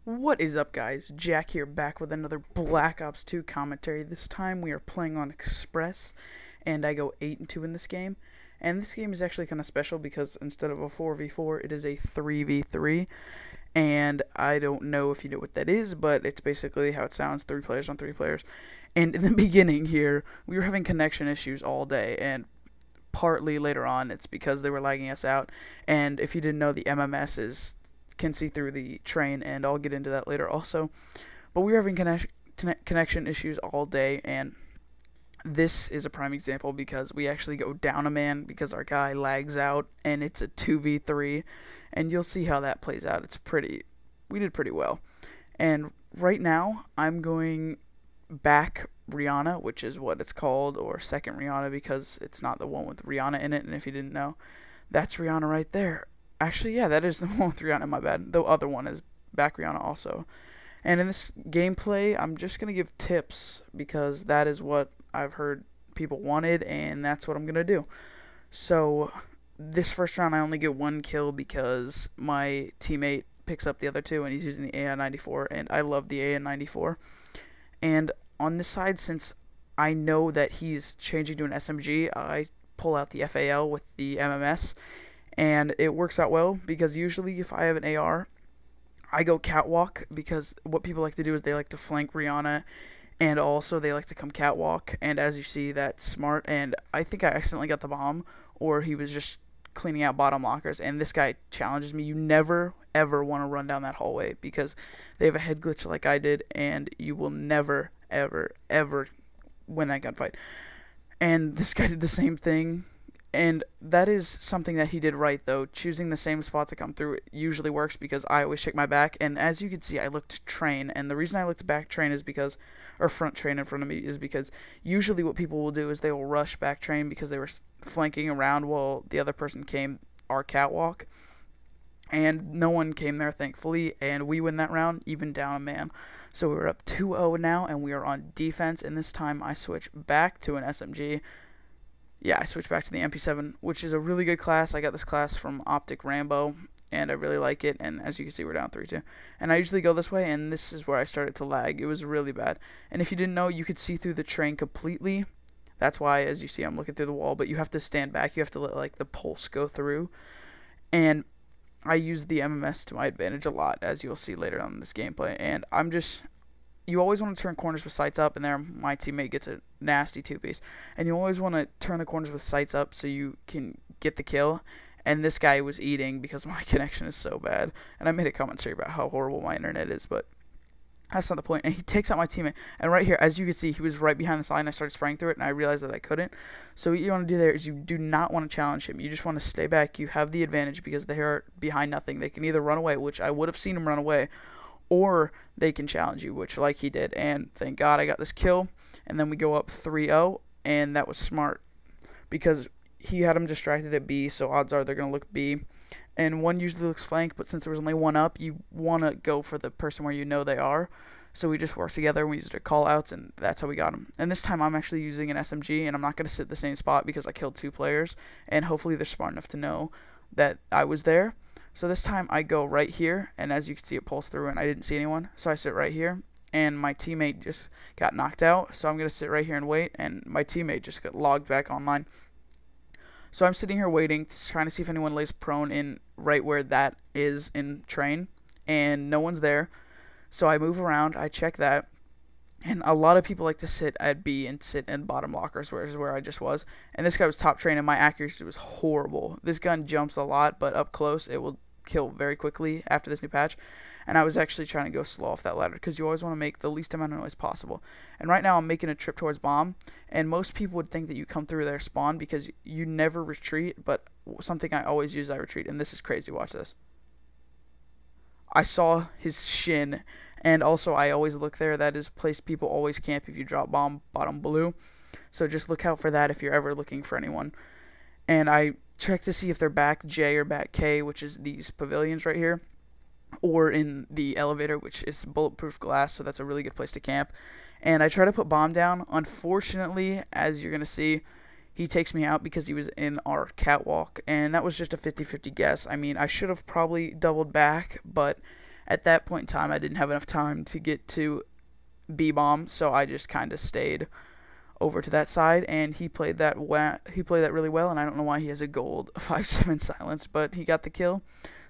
What is up, guys? Jack here, back with another Black Ops 2 commentary. This time we are playing on Express, and I go 8-2 in this game. And this game is actually kind of special because instead of a 4v4, it is a 3v3. And I don't know if you know what that is, but it's basically how it sounds, 3 players on 3 players. And in the beginning here, we were having connection issues all day, and partly later on, it's because they were lagging us out. And if you didn't know, the MMS can see through the train, and I'll get into that later also. But we were having connection issues all day, and this is a prime example because we actually go down a man because our guy lags out, and it's a 2v3, and you'll see how that plays out. We did pretty well. And right now, I'm going back Rihanna, which is what it's called, or second Rihanna, because it's not the one with Rihanna in it, and if you didn't know, that's Rihanna right there. Actually, yeah, that is the one with Rihanna, my bad. The other one is back Rihanna also. And in this gameplay, I'm just going to give tips because that is what I've heard people wanted, and that's what I'm going to do. So, this first round I only get 1 kill because my teammate picks up the other 2, and he's using the AI-94, and I love the AI-94. And on this side, since I know that he's changing to an SMG, I pull out the FAL with the MMS. And it works out well because usually if I have an AR, I go catwalk because what people like to do is they like to flank Rihanna, and also they like to come catwalk. And as you see, that's smart. And I think I accidentally got the bomb, or he was just cleaning out bottom lockers. And this guy challenges me. You never ever want to run down that hallway because they have a head glitch like I did, and you will never ever win that gunfight. And this guy did the same thing. And that is something that he did right, though. Choosing the same spot to come through usually works because I always check my back. And as you can see, I looked train. And the reason I looked back train is because, or front train in front of me, is because usually what people will do is they will rush back train because they were flanking around while the other person came our catwalk. And no one came there, thankfully. And we win that round, even down a man. So we're up 2-0 now, and we are on defense. And this time I switch back to an SMG. Yeah, I switched back to the MP7, which is a really good class. I got this class from Optic Rambo, and I really like it. And as you can see, we're down 3-2. And I usually go this way, and this is where I started to lag. It was really bad. And if you didn't know, you could see through the train completely. That's why, as you see, I'm looking through the wall. But you have to stand back. You have to let, like, the pulse go through. And I use the MMS to my advantage a lot, as you'll see later on in this gameplay. And you always want to turn corners with sights up, and there my teammate gets a nasty 2-piece. And you always want to turn the corners with sights up so you can get the kill. And this guy was eating because my connection is so bad. And I made a commentary about how horrible my internet is, but that's not the point. And he takes out my teammate. And right here, as you can see, he was right behind this line. I started spraying through it, and I realized that I couldn't. So what you want to do there is you do not want to challenge him. You just want to stay back. You have the advantage because they are behind nothing. They can either run away, which I would have seen him run away, or they can challenge you, which like he did. And thank God I got this kill. And then we go up 3-0, and that was smart because he had him distracted at B, so odds are they're going to look B. And one usually looks flank, but since there was only one up, you want to go for the person where you know they are. So we just worked together, and we used our call-outs, and that's how we got him. And this time I'm actually using an SMG, and I'm not going to sit the same spot because I killed 2 players, and hopefully they're smart enough to know that I was there. So this time I go right here, and as you can see, it pulls through, and I didn't see anyone. So I sit right here, and my teammate just got knocked out. So I'm going to sit right here and wait, and my teammate just got logged back online. So I'm sitting here waiting, trying to see if anyone lays prone in right where that is in train, and no one's there. So I move around, I check that, and a lot of people like to sit at B and sit in bottom lockers, where I just was. And this guy was top train, and my accuracy was horrible. This gun jumps a lot, but up close, it will kill very quickly after this new patch. And I was actually trying to go slow off that ladder because you always want to make the least amount of noise possible. And right now, I'm making a trip towards bomb, and most people would think that you come through their spawn because you never retreat, but something I always use, I retreat. And this is crazy. Watch this. I saw his shin. And also, I always look there. That is a place people always camp if you drop bomb bottom blue. So just look out for that if you're ever looking for anyone. And I check to see if they're back J or back K, which is these pavilions right here, or in the elevator, which is bulletproof glass, so that's a really good place to camp. And I try to put bomb down. Unfortunately, as you're going to see, he takes me out because he was in our catwalk, and that was just a 50-50 guess. I mean, I should have probably doubled back, but At that point in time, I didn't have enough time to get to B-bomb, so I just kind of stayed over to that side, and he played that really well, and I don't know why he has a gold 5-7 silence, but he got the kill.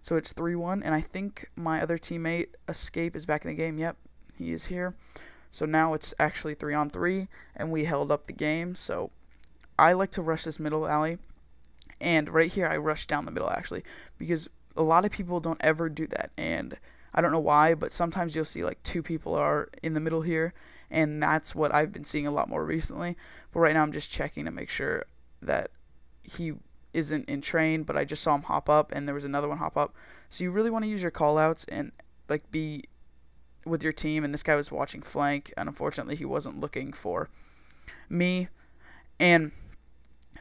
So it's 3-1, and I think my other teammate, Escape, is back in the game. Yep, he is here. So now it's actually 3-on-3, and we held up the game. So I like to rush this middle alley, and right here I rush down the middle, actually, because a lot of people don't ever do that, and I don't know why, but sometimes you'll see like 2 people are in the middle here, and that's what I've been seeing a lot more recently. But right now I'm just checking to make sure that he isn't in train, but I just saw him hop up, and there was another one hop up. So you really want to use your callouts and like be with your team, and this guy was watching flank, and unfortunately he wasn't looking for me. And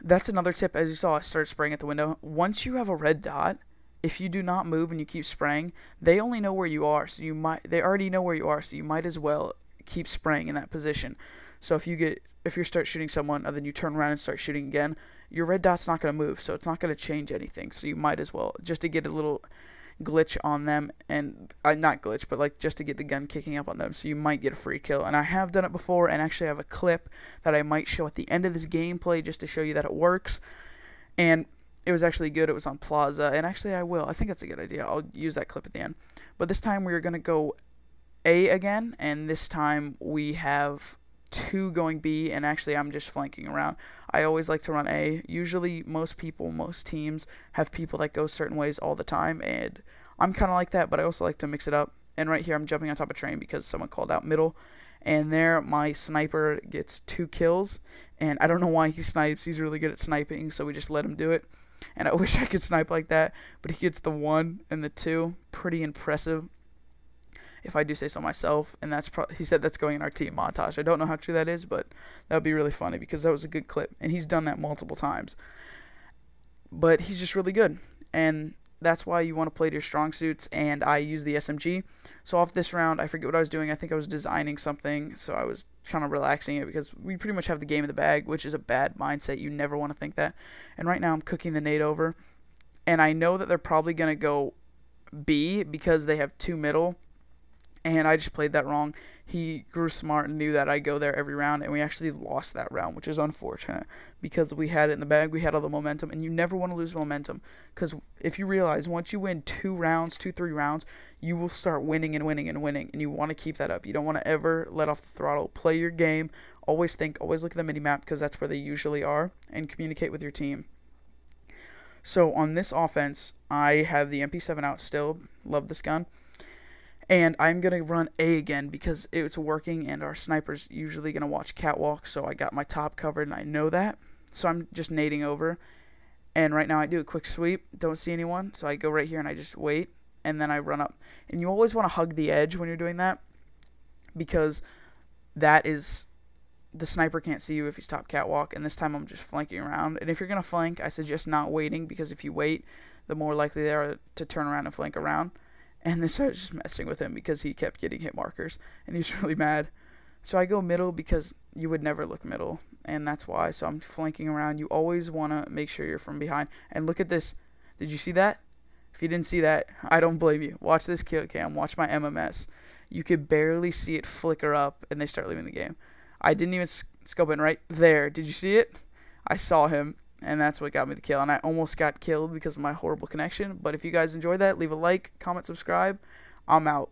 that's another tip. As you saw, I started spraying at the window. Once you have a red dot, if you do not move and you keep spraying, they only know where you are, so they already know where you are, so you might as well keep spraying in that position. So if you start shooting someone and then you turn around and start shooting again, your red dot's not going to move, so it's not going to change anything. So you might as well, just to get a little glitch on them, and not glitch, but like just to get the gun kicking up on them, so you might get a free kill. And I have done it before, and actually I have a clip that I might show at the end of this gameplay just to show you that it works. And it was actually good. It was on Plaza, and actually I think that's a good idea. I'll use that clip at the end. But this time we are going to go A again, and this time we have 2 going B, and actually I'm just flanking around. I always like to run A. Usually most teams have people that go certain ways all the time, and I'm kind of like that, but I also like to mix it up. And right here I'm jumping on top of train because someone called out middle, and there my sniper gets 2 kills, and I don't know why he snipes. He's really good at sniping, so we just let him do it. And I wish I could snipe like that, but he gets the 1 and the 2. Pretty impressive, if I do say so myself. And he said that's going in our team montage. I don't know how true that is, but that would be really funny because that was a good clip, and he's done that multiple times. But he's just really good, and that's why you want to play to your strong suits, and I use the SMG. So off this round, I forget what I was doing. I think I was designing something, so I was kind of relaxing it because we pretty much have the game in the bag, which is a bad mindset. You never want to think that. And right now I'm cooking the nade over, and I know that they're probably going to go B because they have 2 middle, and I just played that wrong. He grew smart and knew that I'd go there every round, and we actually lost that round, which is unfortunate because we had it in the bag. We had all the momentum, and you never want to lose momentum because if you realize once you win 2 rounds, 2-3 rounds, you will start winning and winning and winning, and you want to keep that up. You don't want to ever let off the throttle. Play your game. Always think, always look at the mini-map because that's where they usually are, and communicate with your team. So on this offense, I have the MP7 out still. Love this gun. And I'm going to run A again because it's working, and our sniper's usually going to watch catwalk, so I got my top covered, and I know that. So I'm just nading over, and right now I do a quick sweep, don't see anyone, so I go right here and I just wait, and then I run up. And you always want to hug the edge when you're doing that because that is, the sniper can't see you if he's top catwalk, and this time I'm just flanking around. And if you're going to flank, I suggest not waiting because if you wait, the more likely they are to turn around and flank around. And this I was just messing with him because he kept getting hit markers, and he was really mad. So I go middle because you would never look middle, and that's why. So I'm flanking around. You always want to make sure you're from behind. And look at this. Did you see that? If you didn't see that, I don't blame you. Watch this kill cam. Watch my MMS. You could barely see it flicker up, and they start leaving the game. I didn't even scope in right there. Did you see it? I saw him. And that's what got me the kill. And I almost got killed because of my horrible connection. But if you guys enjoyed that, leave a like, comment, subscribe. I'm out.